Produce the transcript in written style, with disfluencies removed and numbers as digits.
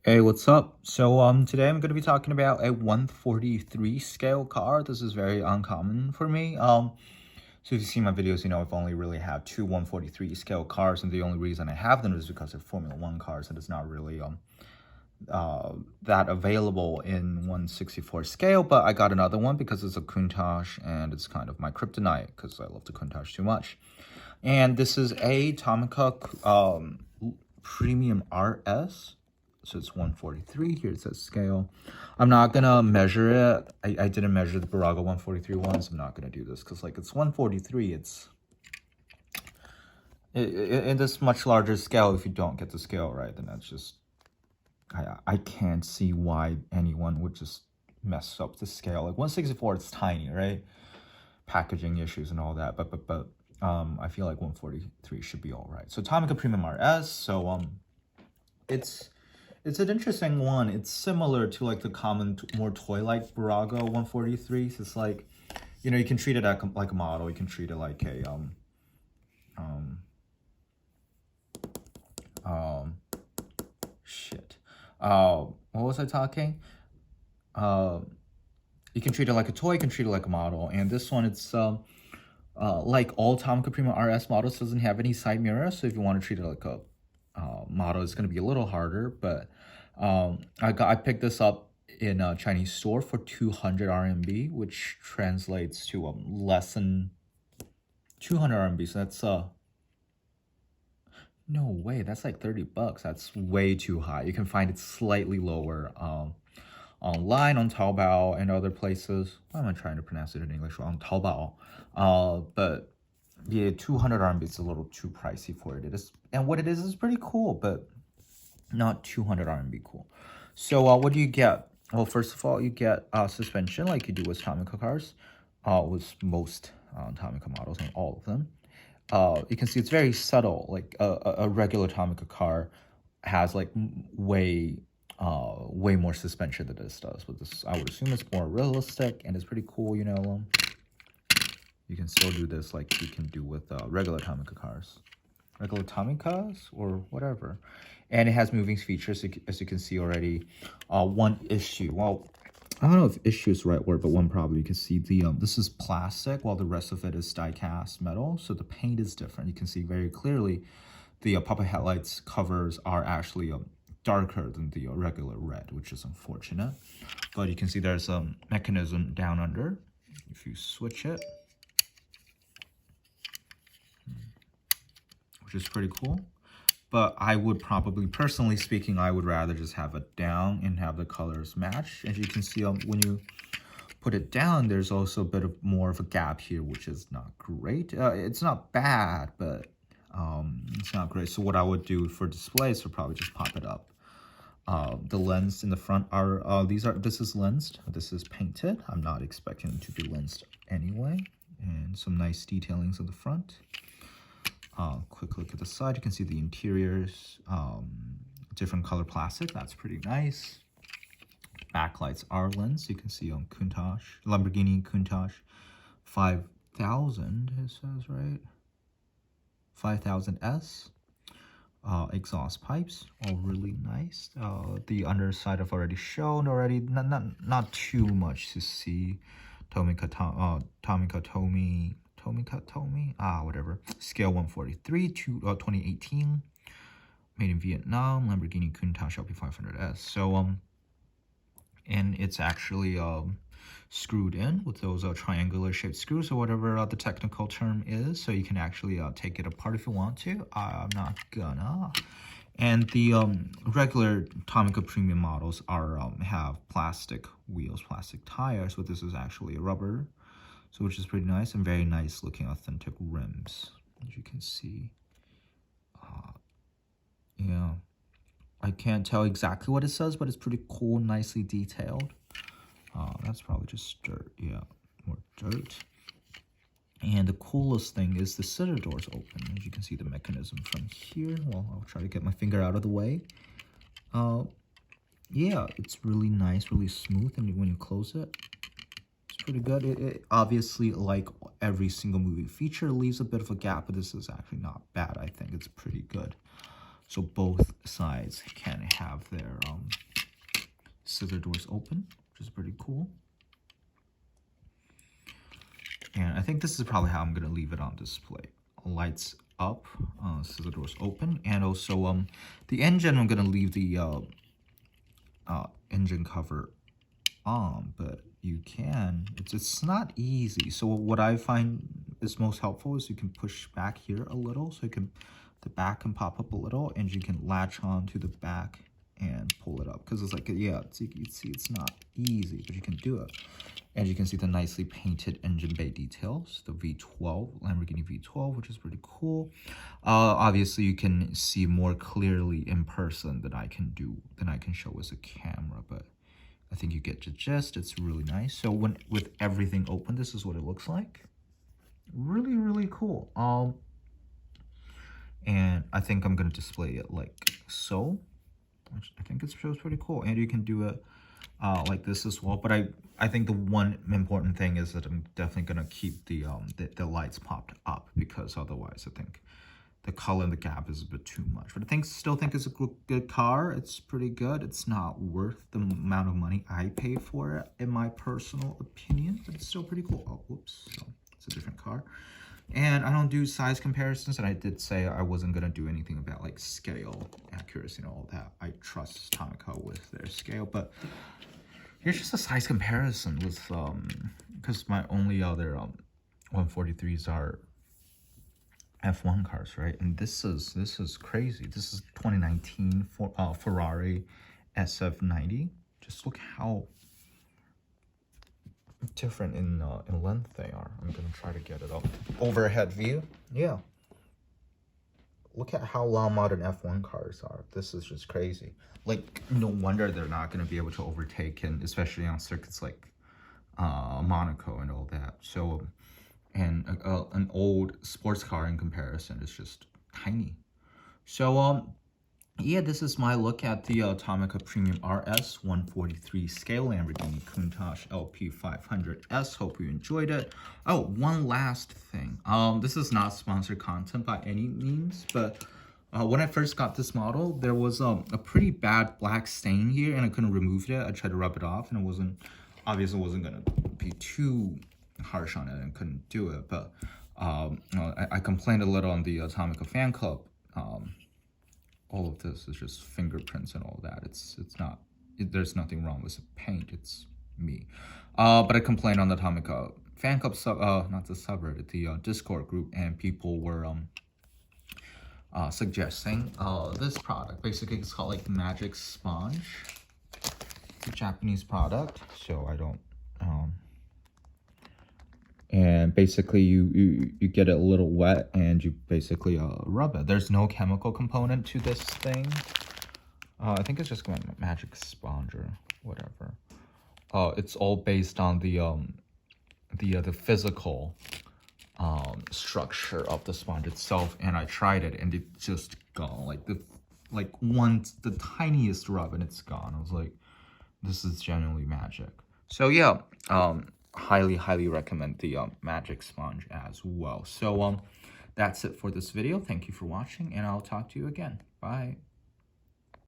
Hey, what's up? So today I'm going to be talking about a 143 scale car. This is very uncommon for me. So if you see my videos, you know I've only really had two 143 scale cars, and the only reason I have them is because they're Formula One cars, and it's not really that available in 164 scale. But I got another one because it's a Countach, and it's kind of my kryptonite because I love the Countach too much. And this is a Tomica Premium RS. So it's 143. Here it says scale. I'm not gonna measure it. I didn't measure the Baraga 143 ones. I'm not gonna do this because like it's 143. It's in this much larger scale. If you don't get the scale right, then that's just I can't see why anyone would just mess up the scale. Like 164, it's tiny, right? Packaging issues and all that. But I feel like 143 should be all right. So Tomica Premium RS. So it's an interesting one. It's similar to like the common, more toy-like Baraga 143. So it's like, you know, you can treat it like a model. You can treat it like a shit. What was I talking? You can treat it like a toy. You can treat it like a model. And this one, it's like all Tomica Prima RS models, doesn't have any side mirrors. So if you want to treat it like a model, it's going to be a little harder. But I picked this up in a Chinese store for 200 RMB, which translates to less than 200 RMB. So that's no way, that's like 30 bucks. That's way too high. You can find it slightly lower online on Taobao and other places. Why am I trying to pronounce it in English? On Taobao. But yeah, 200 RMB is a little too pricey for it. It is, and what it is pretty cool, but not 200 RMB cool. So what do you get? Well, first of all, you get suspension like you do with Tomica cars, with most Tomica models and all of them. You can see it's very subtle. Like a regular Tomica car has like way more suspension than this does. But this, I would assume, it's more realistic and it's pretty cool. You know, you can still do this like you can do with regular Tomica cars, regular Tomicas or whatever. And it has moving features, as you can see already. One issue, well, I don't know if issue is the right word, but one problem, you can see the this is plastic while the rest of it is die-cast metal, so the paint is different. You can see very clearly the pop-up headlights covers are actually darker than the regular red, which is unfortunate. But you can see there's a mechanism down under. If you switch it, which is pretty cool. But I would probably, personally speaking, I would rather just have it down and have the colors match. As you can see, when you put it down, there's also a bit of more of a gap here, which is not great. It's not bad, but it's not great. So what I would do for displays would probably just pop it up. The lens in the front are, this is lensed, this is painted. I'm not expecting it to be lensed anyway. And some nice detailings on the front. Quick look at the side, you can see the interiors, different color plastic, that's pretty nice. Backlights are lens, you can see on Countach, Lamborghini Countach 5000, it says, right? 5000S. Exhaust pipes, all really nice. The underside I've already shown already, not too much to see. Tomica Tomi, whatever. Scale 143 to 2018. Made in Vietnam. Lamborghini Countach LP500S. So and it's actually screwed in with those triangular shaped screws, or whatever the technical term is. So you can actually take it apart if you want to. I'm not gonna. And the regular Tomica premium models are have plastic wheels, plastic tires, but this is actually a rubber. So which is pretty nice, and very nice looking authentic rims, as you can see. Yeah, I can't tell exactly what it says, but it's pretty cool, nicely detailed. That's probably just dirt. Yeah, more dirt. And the coolest thing is the center doors open. As you can see the mechanism from here. Well, I'll try to get my finger out of the way. Yeah, it's really nice, really smooth, and when you close it, pretty good. It obviously, like every single movie feature, leaves a bit of a gap, but this is actually not bad. I think it's pretty good. So both sides can have their scissor doors open, which is pretty cool. And I think this is probably how I'm gonna leave it on display. Lights up, scissor doors open, and also the engine, I'm gonna leave the engine cover on, but you can, it's not easy. So what I find is most helpful is you can push back here a little, so the back can pop up a little, and you can latch on to the back and pull it up, because it's like, yeah, you can see it's not easy, but you can do it. And you can see the nicely painted engine bay details, the V12, Lamborghini V12, which is pretty cool. Obviously, you can see more clearly in person than I can show as a camera, but I think you get the gist. It's really nice. So with everything open, this is what it looks like. Really, really cool. And I think I'm gonna display it like so, which I think it shows pretty cool. And you can do it like this as well. But I think the one important thing is that I'm definitely gonna keep the lights popped up, because otherwise I think the color and the gap is a bit too much. But I still think it's a good car. It's pretty good. It's not worth the amount of money I pay for it, in my personal opinion, but it's still pretty cool. Oh, whoops, so it's a different car. And I don't do size comparisons, and I did say I wasn't gonna do anything about like scale accuracy and all that. I trust Tomica with their scale, but here's just a size comparison with because my only other 143s are F1 cars, right? And this is crazy. This is 2019 Ferrari SF90. Just look how different in length they are. I'm gonna try to get it up. Overhead view. Yeah. Look at how long modern F1 cars are. This is just crazy. Like, no wonder they're not gonna be able to overtake, and especially on circuits like Monaco and all that. So, and an old sports car in comparison is just tiny. So yeah, this is my look at the Tomica Premium RS 143 scale Lamborghini Countach LP 500S. Hope you enjoyed it. Oh, one last thing. This is not sponsored content by any means, but when I first got this model, there was a pretty bad black stain here, and I couldn't remove it. I tried to rub it off, and it obviously wasn't gonna be too harsh on it, and couldn't do it. But I complained a little on the Tomica fan club. All of this is just fingerprints and all that. It's not, there's nothing wrong with the paint, it's me. But I complained on the Tomica fan club not the subreddit, the Discord group, and people were suggesting this product. Basically, it's called like Magic Sponge. It's a Japanese product, so I don't and basically you get it a little wet, and you basically rub it. There's no chemical component to this thing. I think it's just going Magic Sponge or whatever. It's all based on the physical structure of the sponge itself, and I tried it, and it just gone. Like once the tiniest rub, and it's gone. I was like, this is genuinely magic. So yeah, highly recommend the Magic Sponge as well. So that's it for this video. Thank you for watching, and I'll talk to you again. Bye.